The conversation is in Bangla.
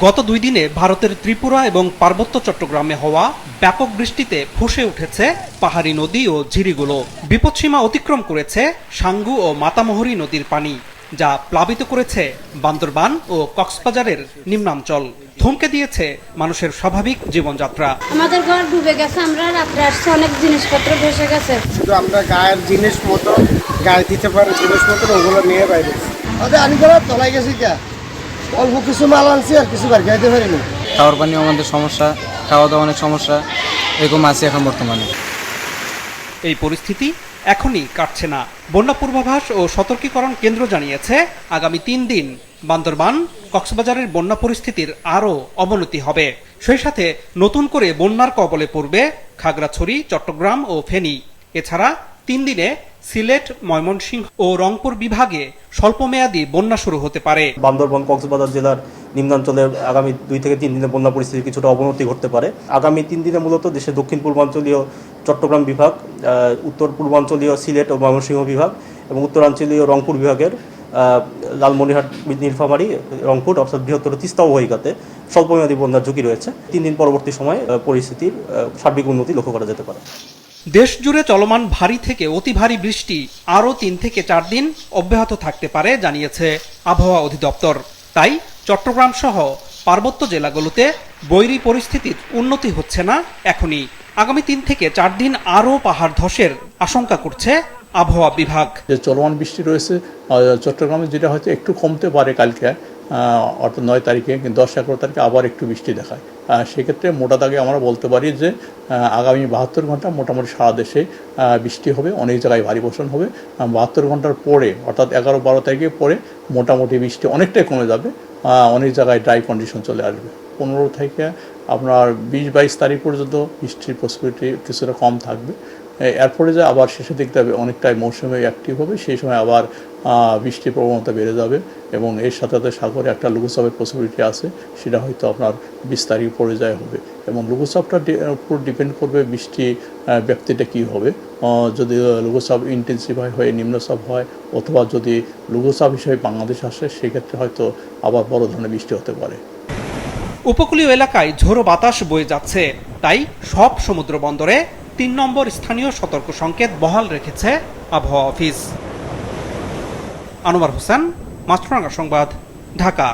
গত 2 দিনে ভারতের ত্রিপুরা এবং পার্বত্য চট্টগ্রামে হওয়া ব্যাপক বৃষ্টিতে ফুঁসে উঠেছে পাহাড়ি নদী ও ঝিরিগুলো। বিপদসীমা অতিক্রম করেছে সাঙ্গু ও মাতামুহুরী নদীর পানি, যা প্লাবিত করেছে বান্দরবান ও কক্সবাজারের নিম্নাঞ্চল। থমকে দিয়েছে মানুষের স্বাভাবিক জীবনযাত্রা। আমাদের ঘর ডুবে গেছে, আমরা রাত্রে আসছি, অনেক জিনিসপত্র ভেসে গেছে। শুধু আমরা গায়ের জিনিসপত্র, গায়ে দিতে পারে জিনিসপত্র ওগুলো নিয়ে বাইরে আমি তলায় গেছি যা অল্প কিছু মাল আনছি আর কিছু বার গাইতে পারিনি। খাওয়ার পানি আমাদের সমস্যা, খাওয়া দাওয়া অনেক সমস্যা, এরকম আছে এখন বর্তমানে। এই পরিস্থিতি এখনই কাটছে না। বন্যা পূর্বাভাস ও সতর্কীকরণ কেন্দ্র জানিয়েছে আগামী 3 দিন বান্দরবান কক্সবাজারের বন্যা পরিস্থিতির আরও অবনতি হবে। সেই সাথে নতুন করে বন্যার কবলে পড়বে খাগড়াছড়ি, চট্টগ্রাম ও ফেনী। এছাড়া 3 দিনে সিলেট, ময়মনসিংহ ও রংপুর বিভাগে স্বল্পমেয়াদী বন্যা শুরু হতে পারে। বান্দরবান কক্সবাজার জেলার নিম্নাঞ্চলে আগামী 2 থেকে 3 দিনে বন্যা পরিস্থিতি কিছুটা অবনতি ঘটতে পারে। আগামী 3 দিনে মূলত দেশের দক্ষিণ পূর্বাঞ্চলীয় চট্টগ্রাম বিভাগ, উত্তর পূর্বাঞ্চলীয় সিলেট ও ময়মনসিংহ বিভাগ এবং উত্তরাঞ্চলীয় রংপুর বিভাগের লালমনিরহাট, নীলফামারী, রংপুর অর্থাৎ বৃহত্তর তিস্তা অববাহিকাতে স্বল্পমেয়াদী বন্যার ঝুঁকি রয়েছে। 3 দিন পরবর্তী সময়ে পরিস্থিতির সার্বিক উন্নতি লক্ষ্য করা যেতে পারে। দেশ জুড়ে চলমান ভারী থেকে অতি ভারী বৃষ্টি আরও 3 থেকে 4 দিন অব্যাহত থাকতে পারে জানিয়েছে আবহাওয়া অধিদপ্তর। তাই চট্টগ্রাম সহ পার্বত্য জেলাগুলোতে বৈরী পরিস্থিতির উন্নতি হচ্ছে না এখনই। আগামী 3 থেকে 4 দিন আরও পাহাড় ধসের আশঙ্কা করছে আবহাওয়া বিভাগ। যে চলমান বৃষ্টি রয়েছে চট্টগ্রামে, যেটা হয়তো একটু কমতে পারে কালকে, অর্থাৎ 9 তারিখে, কিন্তু 10-11 তারিখে আবার একটু বৃষ্টি দেখায়। সেক্ষেত্রে মোটা দাগে আমরা বলতে পারি যে আগামী 72 ঘন্টা মোটামুটি সারা দেশে বৃষ্টি হবে, অনেক জায়গায় ভারী বর্ষণ হবে। 72 ঘন্টার পরে অর্থাৎ 11-12 তারিখের পরে মোটামুটি বৃষ্টি অনেকটাই কমে যাবে, অনেক জায়গায় ড্রাই কন্ডিশন চলে আসবে। 15 থেকে আপনার 20-22 তারিখ পর্যন্ত বৃষ্টির পসিবিলিটি কিছুটা কম থাকবে। এরপরে যে আবার শেষের দিকটা অনেকটাই মৌসুমে অ্যাক্টিভ হবে, সেই সময় আবার বৃষ্টির প্রবণতা বেড়ে যাবে এবং এর সাথে সাথে সাগরে একটা লঘুচাপের পসিবিলিটি আছে, সেটা হয়তো আপনার 20 তারিখ পর্যায়ে হবে এবং লঘুচাপটার উপর ডিপেন্ড করবে বৃষ্টি ব্যাপ্তিটা কী হবে। যদি লঘুচাপ ইন্টেন্সিফাই হয়ে নিম্নচাপ হয় অথবা যদি লঘুচাপ হিসেবে বাংলাদেশ আসে, সেক্ষেত্রে হয়তো আবার বড় ধরনের বৃষ্টি হতে পারে। উপকূলীয় এলাকায় ঝোড়ো বাতাস বয়ে যাচ্ছে, তাই সব সমুদ্র বন্দরে 3 নম্বর স্থানীয় সতর্ক সংকেত বহাল রেখেছে আবহাওয়া অফিস। আনোয়ার হোসেন, মাছরাঙা সংবাদ, ঢাকা।